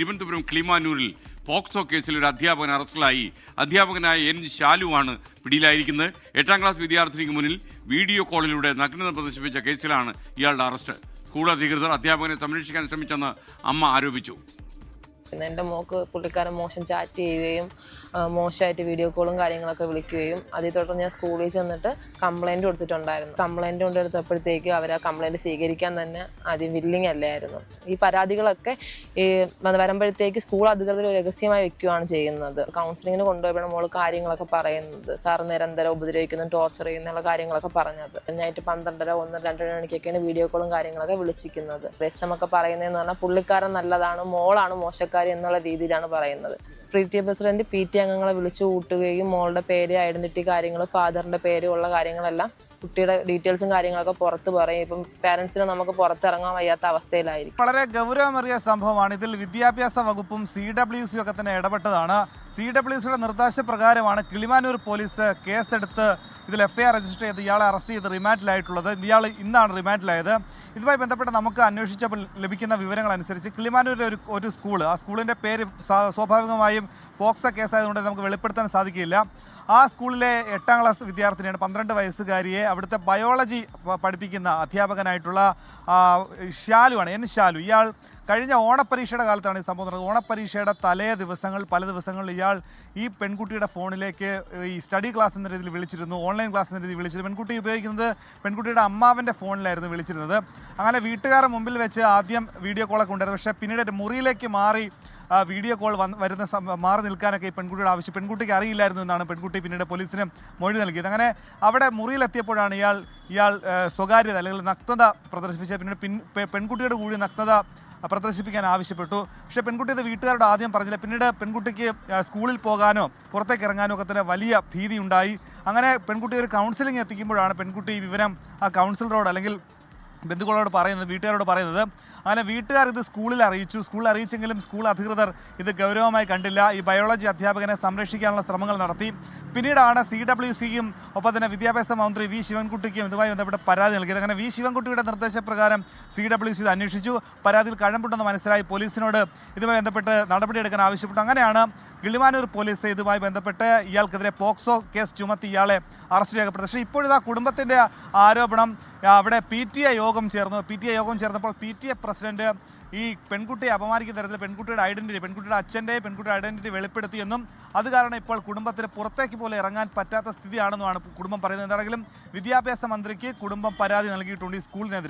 Thiruvananthapuram കിളിമാനൂരിൽ POCSO കേസിൽ ഒരു അധ്യാപകൻ അറസ്റ്റിലായി. അധ്യാപകനായ എൻ ശാലുവാണ് പിടിയിലായിരിക്കുന്നത്. 8ാം ക്ലാസ് വിദ്യാർത്ഥിനിക്ക് മുന്നിൽ വീഡിയോ കോളിലൂടെ നഗ്നത പ്രദർശിപ്പിച്ച കേസിലാണ് ഇയാളുടെ അറസ്റ്റ്. സ്കൂൾ അധികൃതർ അധ്യാപകനെ സംരക്ഷിക്കാൻ ശ്രമിച്ചെന്ന് അമ്മ ആരോപിച്ചു. എൻ്റെ മോക്ക് പുള്ളിക്കാരൻ മോശം ചാറ്റ് ചെയ്യുകയും മോശമായിട്ട് വീഡിയോ കോളും കാര്യങ്ങളൊക്കെ വിളിക്കുകയും അതിൽ തുടർന്ന് ഞാൻ സ്കൂളിൽ ചെന്നിട്ട് കംപ്ലൈൻറ്റ് കൊടുത്തിട്ടുണ്ടായിരുന്നു. കംപ്ലൈൻറ്റ് കൊണ്ടെടുത്തപ്പോഴത്തേക്ക് അവർ ആ കംപ്ലൈൻറ്റ് സ്വീകരിക്കാൻ തന്നെ ആദ്യം വില്ലിങ് അല്ലായിരുന്നു. ഈ പരാതികളൊക്കെ വരുമ്പോഴത്തേക്ക് സ്കൂൾ അധികൃതർ രഹസ്യമായി വെക്കുകയാണ് ചെയ്യുന്നത്. കൗൺസിലിങ്ങിന് കൊണ്ടുപോയപ്പോഴാണ് മോള് കാര്യങ്ങളൊക്കെ പറയുന്നത്. സാർ നിരന്തരം ഉപദ്രവിക്കുന്നു, ടോർച്ചർ ചെയ്യുന്നുള്ള കാര്യങ്ങളൊക്കെ പറഞ്ഞത്. നൈറ്റ് 12:30, 1, 2 മണിക്കൊക്കെയാണ് വീഡിയോ കോളും കാര്യങ്ങളൊക്കെ വിളിച്ചിരിക്കുന്നത്. വെച്ചമൊക്കെ പറയുന്നതെന്ന് പറഞ്ഞാൽ പുള്ളിക്കാരൻ നല്ലതാണ്, മോളാണ് മോശക്കാരി എന്നുള്ള രീതിയിലാണ് പറയുന്നത്. PTA പ്രസിഡന്റ് PT അംഗങ്ങളെ വിളിച്ചു കൂട്ടുകയും മോളുടെ പേര്, ഐഡന്റിറ്റി കാര്യങ്ങൾ, ഫാദറിന്റെ പേര് ഉള്ള കാര്യങ്ങളെല്ലാം കുട്ടിയുടെ ഡീറ്റെയിൽസും കാര്യങ്ങളൊക്കെ പുറത്ത് പറയും. ഇപ്പം പാരന്റ്സിന് നമുക്ക് പുറത്തിറങ്ങാൻ വയ്യാത്ത അവസ്ഥയിലായിരിക്കും. വളരെ ഗൗരവമേറിയ സംഭവമാണ്. ഇതിൽ വിദ്യാഭ്യാസ വകുപ്പും CWC ഒക്കെ തന്നെ ഇടപെട്ടതാണ്. CWCയുടെ നിർദ്ദേശപ്രകാരമാണ് കിളിമാനൂർ പോലീസ് കേസെടുത്ത് ഇതിൽ FIR രജിസ്റ്റർ ചെയ്ത് ഇയാളെ അറസ്റ്റ് ചെയ്ത് റിമാൻഡിലായിട്ടുള്ളത്. ഇയാൾ ഇന്നാണ് റിമാൻഡിലായത്. ഇതുമായി ബന്ധപ്പെട്ട് നമുക്ക് അന്വേഷിച്ചപ്പോൾ ലഭിക്കുന്ന വിവരങ്ങൾ അനുസരിച്ച് കിളിമാനൂരിലെ ഒരു സ്കൂൾ, ആ സ്കൂളിൻ്റെ പേര് സ്വാഭാവികമായും പോക്സോ കേസായതുകൊണ്ട് നമുക്ക് വെളിപ്പെടുത്താൻ സാധിക്കില്ല. ആ സ്കൂളിലെ 8ാം ക്ലാസ് വിദ്യാർത്ഥിനിയാണ്, 12 വയസ്സുകാരിയെ അവിടുത്തെ ബയോളജി പഠിപ്പിക്കുന്ന അധ്യാപകനായിട്ടുള്ള ശാലുവാണ്, എൻ ശാലു. ഇയാൾ കഴിഞ്ഞ ഓണപ്പരീക്ഷയുടെ കാലത്താണ് ഈ സംഭവം നടന്നത്. ഓണപ്പരീക്ഷയുടെ പല ദിവസങ്ങളിൽ ഇയാൾ ഈ പെൺകുട്ടിയുടെ ഫോണിലേക്ക് ഈ സ്റ്റഡി ക്ലാസ് എന്ന രീതിയിൽ വിളിച്ചിരുന്നു, ഓൺലൈൻ ക്ലാസ് എന്ന രീതിയിൽ വിളിച്ചിരുന്നു. പെൺകുട്ടി ഉപയോഗിക്കുന്നത് പെൺകുട്ടിയുടെ അമ്മാവൻ്റെ ഫോണിലായിരുന്നു വിളിച്ചിരുന്നത്. അങ്ങനെ വീട്ടുകാരുടെ മുമ്പിൽ വെച്ച് ആദ്യം വീഡിയോ കോളൊക്കെ ഉണ്ടായിരുന്നു. പക്ഷേ പിന്നീട് മുറിയിലേക്ക് മാറി വീഡിയോ കോൾ മാറി നിൽക്കാനൊക്കെ ഈ പെൺകുട്ടിയുടെ ആവശ്യം. പെൺകുട്ടിക്ക് അറിയില്ലായിരുന്നു എന്നാണ് പെൺകുട്ടി പിന്നീട് പോലീസിന് മൊഴി നൽകിയത്. അങ്ങനെ അവിടെ മുറിയിലെത്തിയപ്പോഴാണ് ഇയാൾ സ്വകാര്യത അല്ലെങ്കിൽ നഗ്നത പ്രദർശിപ്പിച്ചത്. പിന്നീട് പെൺകുട്ടിയുടെ കൂടി നഗ്നത പ്രദർശിപ്പിക്കാൻ ആവശ്യപ്പെട്ടു. പക്ഷേ പെൺകുട്ടി അത് വീട്ടുകാരോട് ആദ്യം പറഞ്ഞില്ല. പിന്നീട് പെൺകുട്ടിക്ക് സ്കൂളിൽ പോകാനോ പുറത്തേക്ക് ഇറങ്ങാനോ ഒക്കെ തന്നെ വലിയ ഭീതി ഉണ്ടായി. അങ്ങനെ പെൺകുട്ടി ഒരു കൗൺസിലിംഗ് എത്തിക്കുമ്പോഴാണ് പെൺകുട്ടി ഈ വിവരം ആ കൗൺസിലറോട് അല്ലെങ്കിൽ ബന്ധുക്കളോട് പറയുന്നത്, വീട്ടുകാരോട് പറയുന്നത്. അങ്ങനെ വീട്ടുകാർ ഇത് സ്കൂളിൽ അറിയിച്ചെങ്കിലും സ്കൂൾ അധികൃതർ ഇത് ഗൗരവമായി കണ്ടില്ല. ഈ ബയോളജി അധ്യാപകനെ സംരക്ഷിക്കാനുള്ള ശ്രമങ്ങൾ നടത്തി. പിന്നീടാണ് CWCയും ഒപ്പം തന്നെ വിദ്യാഭ്യാസ മന്ത്രി V. ശിവൻകുട്ടിക്കും ഇതുമായി ബന്ധപ്പെട്ട് പരാതി നൽകിയത്. അങ്ങനെ V. ശിവൻകുട്ടിയുടെ നിർദ്ദേശപ്രകാരം CWC ഇത് അന്വേഷിച്ചു. പരാതിയിൽ കഴമ്പുണ്ടെന്ന് മനസ്സിലായി. പോലീസിനോട് ഇതുമായി ബന്ധപ്പെട്ട് നടപടിയെടുക്കാൻ ആവശ്യപ്പെട്ടു. അങ്ങനെയാണ് കിളിമാനൂർ പോലീസ് ഇതുമായി ബന്ധപ്പെട്ട് ഇയാൾക്കെതിരെ പോക്സോ കേസ് ചുമത്തി ഇയാളെ അറസ്റ്റ് രേഖപ്പെടുത്തി. പക്ഷേ ഇപ്പോഴിതാ കുടുംബത്തിൻ്റെ ആരോപണം അവിടെ PTA യോഗം ചേർന്നപ്പോൾ PTA പ്രസിഡന്റ് ഈ പെൺകുട്ടിയെ അപമാനിക്കുന്ന തരത്തിൽ പെൺകുട്ടിയുടെ അച്ഛൻ്റെ ഐഡന്റിറ്റി വെളിപ്പെടുത്തിയെന്നും അത് കാരണം ഇപ്പോൾ കുടുംബത്തിന് പുറത്തേക്ക് പോലെ ഇറങ്ങാൻ പറ്റാത്ത സ്ഥിതിയാണെന്നുമാണ് കുടുംബം പറയുന്നത്. എന്താണെങ്കിലും വിദ്യാഭ്യാസ മന്ത്രിക്ക് കുടുംബം പരാതി നൽകിയിട്ടുണ്ട് ഈ സ്കൂളിനെതിരെ.